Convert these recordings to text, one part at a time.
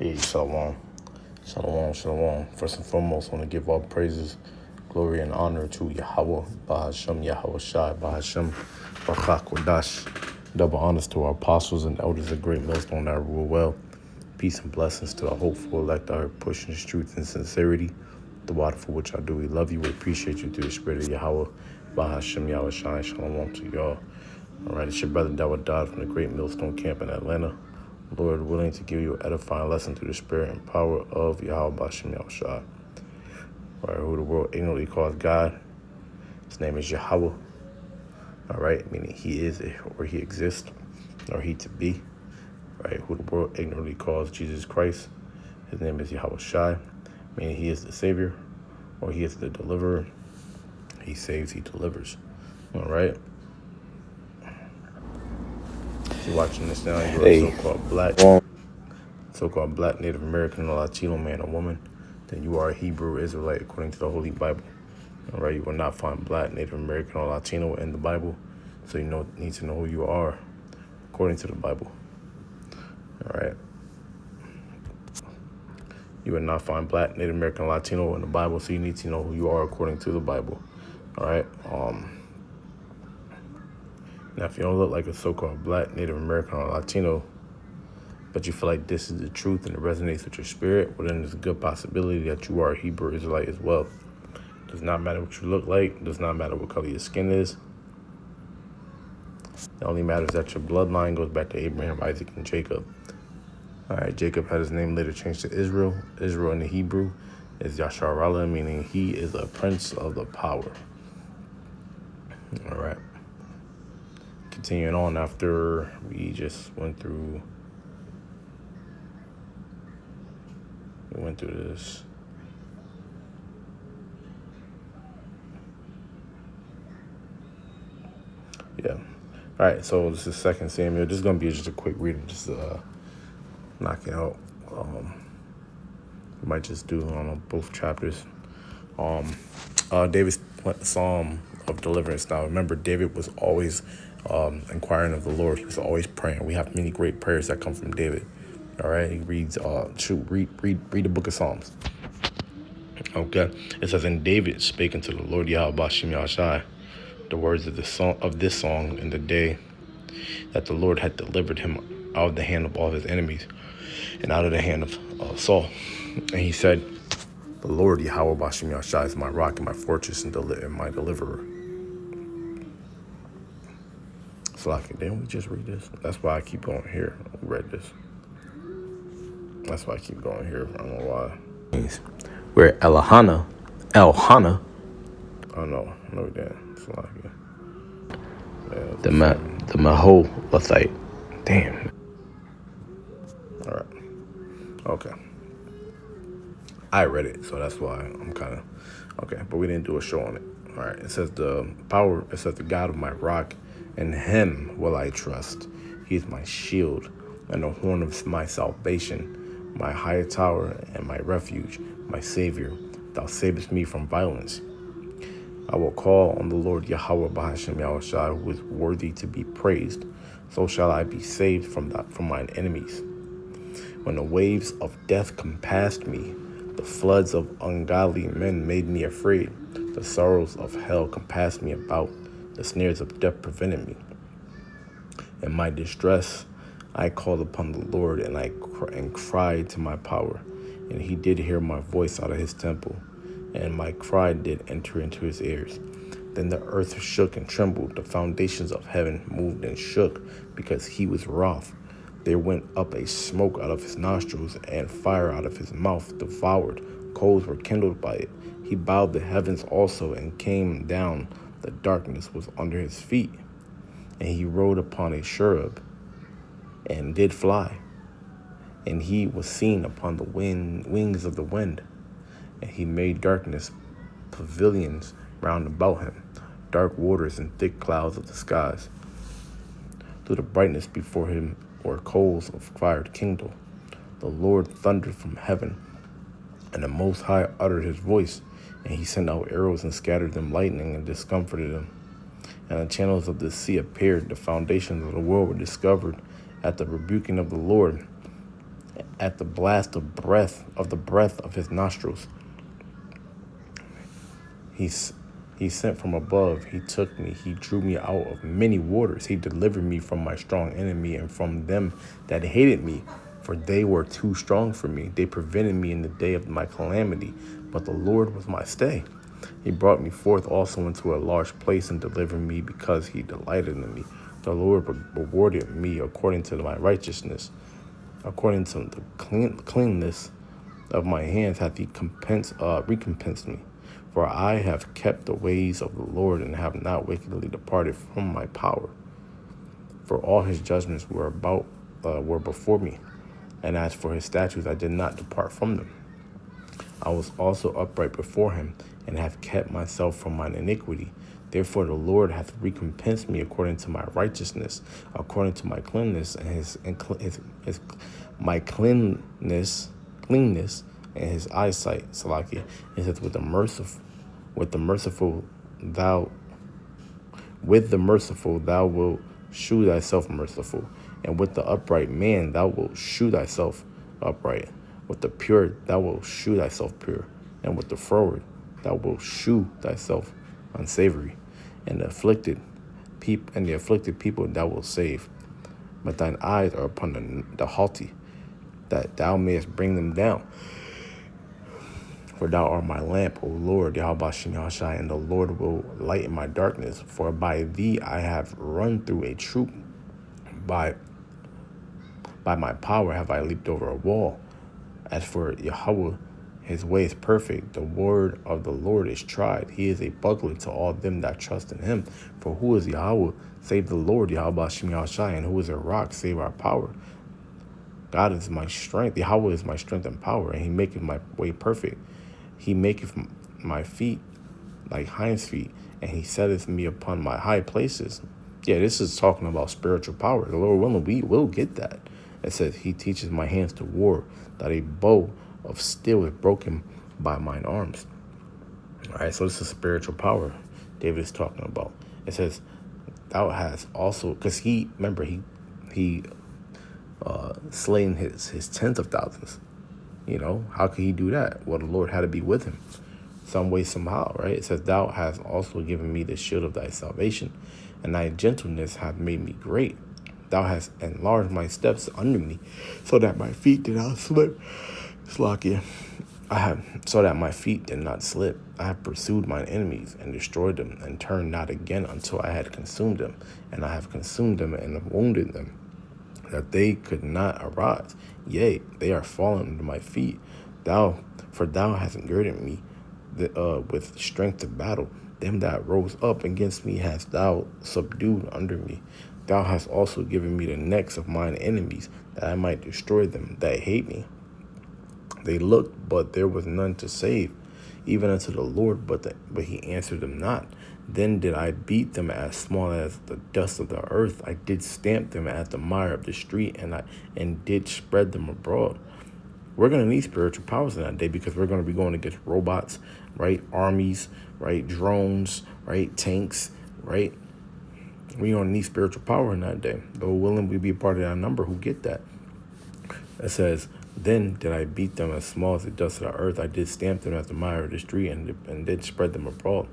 Hey, shalom. Shalom, shalom. First and foremost, I want to give all praises, glory, and honor to Yahweh, Bahashem, Yahweh Shai, Bahashem, Barak Kodash. Double honors to our apostles and elders of Great Millstone that rule well. Peace and blessings to the hopeful elect that are pushing this truth and sincerity. The water for which I do, we love you. We appreciate you through the spirit of Yahweh, Bahashem, Yahweh Shai. Shalom to y'all. All right, it's your brother Dawa Dodd from the Great Millstone Camp in Atlanta. Lord willing to give you an edifying lesson through the spirit and power of Yahweh Bashem Yahushua. Right, who the world ignorantly calls God. His name is Yahweh. All right, meaning he is or he exists or he to be. Right, who the world ignorantly calls Jesus Christ. His name is Yahweh Shai, meaning he is the Savior or he is the deliverer. He saves, he delivers. All right. If you're watching this now, you're a so-called black Native American or Latino man or woman, then you are a Hebrew Israelite according to the Holy Bible. All right, you will not find black, Native American, or Latino in the Bible, so you need to know who you are according to the Bible. All right. You will not find black, Native American, or Latino in the Bible, so you need to know who you are according to the Bible. All right. Now, if you don't look like a so-called black, Native American, or Latino, but you feel like this is the truth and it resonates with your spirit, well, then there's a good possibility that you are a Hebrew Israelite as well. Does not matter what you look like. Does not matter what color your skin is. It only matters that your bloodline goes back to Abraham, Isaac, and Jacob. All right, Jacob had his name later changed to Israel. Israel in the Hebrew is Yasharallah, meaning he is a prince of the power. All right. Continuing on after we just went through this. Yeah. All right, so this is 2 Samuel. This is going to be just a quick read, just knock it out. We might just do both chapters. David's Psalm of Deliverance. Now, remember, David was always inquiring of the Lord. He was always praying. We have many great prayers that come from David. All right, he reads, read the book of Psalms. Okay, it says, and David spake unto the Lord Yahweh Bashem Yahshai the words of this song in the day that the Lord had delivered him out of the hand of all his enemies and out of the hand of Saul. And he said, the Lord Yahweh Bashem Yahshai is my rock and my fortress and my deliverer. So like, didn't we just read this? That's why I keep going here. We read this. That's why I keep going here. I don't know why. Where Elhana. Oh no, we didn't. It's like the Maholathite. Damn. All right. Okay. I read it, so that's why I'm kind of okay. But we didn't do a show on it. All right. It says the God of my rock, in him will I trust. He is my shield and the horn of my salvation, my high tower and my refuge, my Savior. Thou savest me from violence. I will call on the Lord Yahweh Bahashem Yahushua, who is worthy to be praised. So shall I be saved from mine enemies. When the waves of death compassed me, the floods of ungodly men made me afraid. The sorrows of hell compassed me about. The snares of death prevented me. In my distress, I called upon the Lord, and cried to my power. And he did hear my voice out of his temple, and my cry did enter into his ears. Then the earth shook and trembled. The foundations of heaven moved and shook, because he was wroth. There went up a smoke out of his nostrils, and fire out of his mouth devoured. Coals were kindled by it. He bowed the heavens also, and came down. The darkness was under his feet. And he rode upon a cherub, and did fly. And he was seen upon the wings of the wind. And he made darkness pavilions round about him, dark waters and thick clouds of the skies. Through the brightness before him were coals of fire kindled. The Lord thundered from heaven, and the Most High uttered his voice, and he sent out arrows and scattered them lightning and discomforted them. And the channels of the sea appeared. The foundations of the world were discovered at the rebuking of the Lord. at the blast of the breath of his nostrils. He sent from above. He took me. He drew me out of many waters. He delivered me from my strong enemy and from them that hated me, for they were too strong for me. They prevented me in the day of my calamity, but the Lord was my stay. He brought me forth also into a large place and delivered me because he delighted in me. The Lord rewarded me according to my righteousness. According to the cleanness of my hands hath he recompensed me. For I have kept the ways of the Lord and have not wickedly departed from my power. For all his judgments were before me, and as for his statutes I did not depart from them. I was also upright before him, and have kept myself from mine iniquity. Therefore the Lord hath recompensed me according to my righteousness, according to my cleanness, and my cleanness and his eyesight. Salakia. It says, with the merciful thou wilt shew thyself merciful, and with the upright man thou wilt shew thyself upright. With the pure thou wilt shew thyself pure, and with the froward thou wilt shew thyself unsavory, and the afflicted people thou wilt save. But thine eyes are upon the haughty, that thou mayest bring them down. For thou art my lamp, O Lord, Yahweh Shem Yahshai, and the Lord will lighten my darkness. For by thee I have run through a troop. By my power have I leaped over a wall. As for Yahweh, his way is perfect. The word of the Lord is tried. He is a buckler to all them that trust in him. For who is Yahweh, save the Lord, Yahweh Shem Yahshai, and who is a rock, save our power? God is my strength. Yahweh is my strength and power, and he maketh my way perfect. He maketh my feet like hinds feet, and he setteth me upon my high places. Yeah, this is talking about spiritual power. The Lord willing, we will get that. It says, he teaches my hands to war, that a bow of steel is broken by mine arms. All right, so this is spiritual power David is talking about. It says, thou hast also, because he slain his tens of thousands. You know, how could he do that? Well, the Lord had to be with him some way, somehow, right? It says, thou hast also given me the shield of thy salvation, and thy gentleness hath made me great. Thou hast enlarged my steps under me, so that my feet did not slip. Slakia. So that my feet did not slip. I have pursued mine enemies and destroyed them, and turned not again until I had consumed them. And I have consumed them and wounded them, that they could not arise. Yea, they are fallen under my feet. For thou hast girded me with strength to battle. Them that rose up against me hast thou subdued under me. Thou hast also given me the necks of mine enemies, that I might destroy them that hate me. They looked, but there was none to save, even unto the Lord, but he answered them not. Then did I beat them as small as the dust of the earth. I did stamp them as the mire of the street, and did spread them abroad. We're going to need spiritual powers in that day, because we're going to be going against robots, right? Armies, right? Drones, right? Tanks, right? We're going to need spiritual power in that day. Lord willing, we be a part of that number who get that. It says, then did I beat them as small as the dust of the earth. I did stamp them as the mire of the street, and did spread them abroad.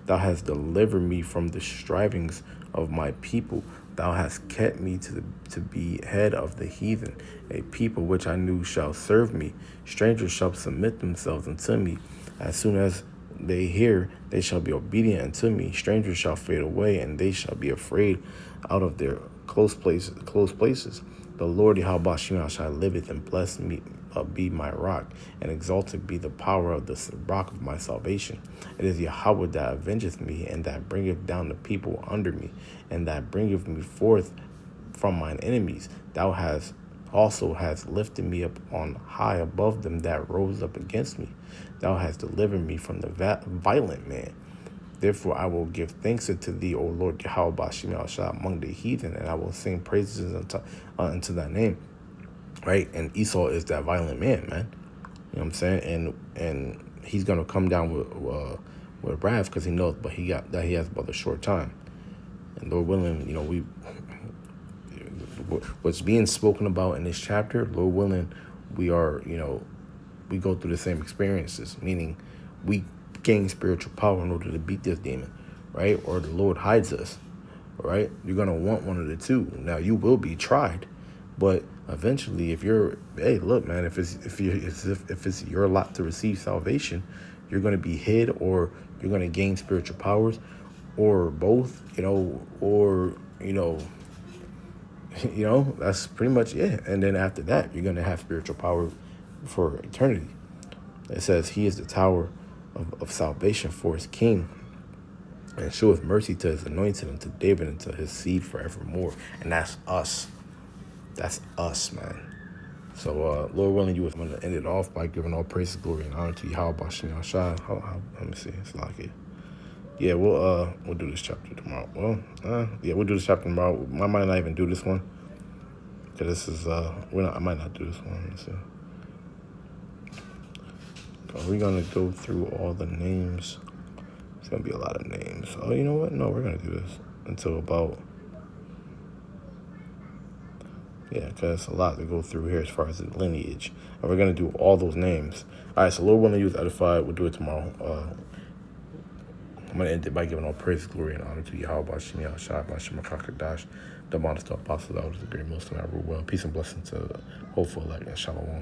Thou hast delivered me from the strivings of my people. Thou hast kept me to be head of the heathen. A people which I knew shall serve me. Strangers shall submit themselves unto me. As soon as they hear, they shall be obedient unto me. Strangers shall fade away, and they shall be afraid out of their close places. The Lord Yahweh Shem shall liveth, and blessed me be my rock, and exalted be the power of the rock of my salvation. It is Yahweh that avengeth me, and that bringeth down the people under me, and that bringeth me forth from mine enemies. Thou hast lifted me up on high above them that rose up against me. Thou hast delivered me from the violent man. Therefore I will give thanks unto thee, O Lord Yahweh Shem among the heathen, and I will sing praises unto thy name. Right? And Esau is that violent man, man. You know what I'm saying? And he's gonna come down with wrath, because he knows, but he has but a short time. And Lord willing, you know, what's being spoken about in this chapter, Lord willing, we are, we go through the same experiences, meaning we gain spiritual power in order to beat this demon, right? Or the Lord hides us, right? You're going to want one of the two. Now, you will be tried, but eventually, hey, look, man, if it's your lot to receive salvation, you're going to be hid, or you're going to gain spiritual powers, or both, or, that's pretty much it. And then after that, you're going to have spiritual power for eternity. It says he is the tower of salvation for his king, and showeth mercy to his anointed, and to David, and to his seed forevermore. And that's us. That's us, man. So, Lord willing, I'm going to end it off by giving all praise, glory, and honor to Yahweh Bashim Yahshai. Let me see. It's like it. Yeah, we'll do this chapter tomorrow. We'll do this chapter tomorrow. I might not even do this one, because this is I might not do this one. Let's see. Are we gonna go through all the names? It's gonna be a lot of names. Oh, you know what? No, we're gonna do this until about. Yeah, because it's a lot to go through here as far as the lineage. And we're going to do all those names. All right, so Lord willing, use edified. We'll do it tomorrow. I'm going to end it by giving all praise, glory, and honor to Yahweh, Bashim Yahshai, Bashim Makakadash, the modest apostle, elders, the great Muslim, I rule well. Peace and blessing to hopeful elect, and shalom.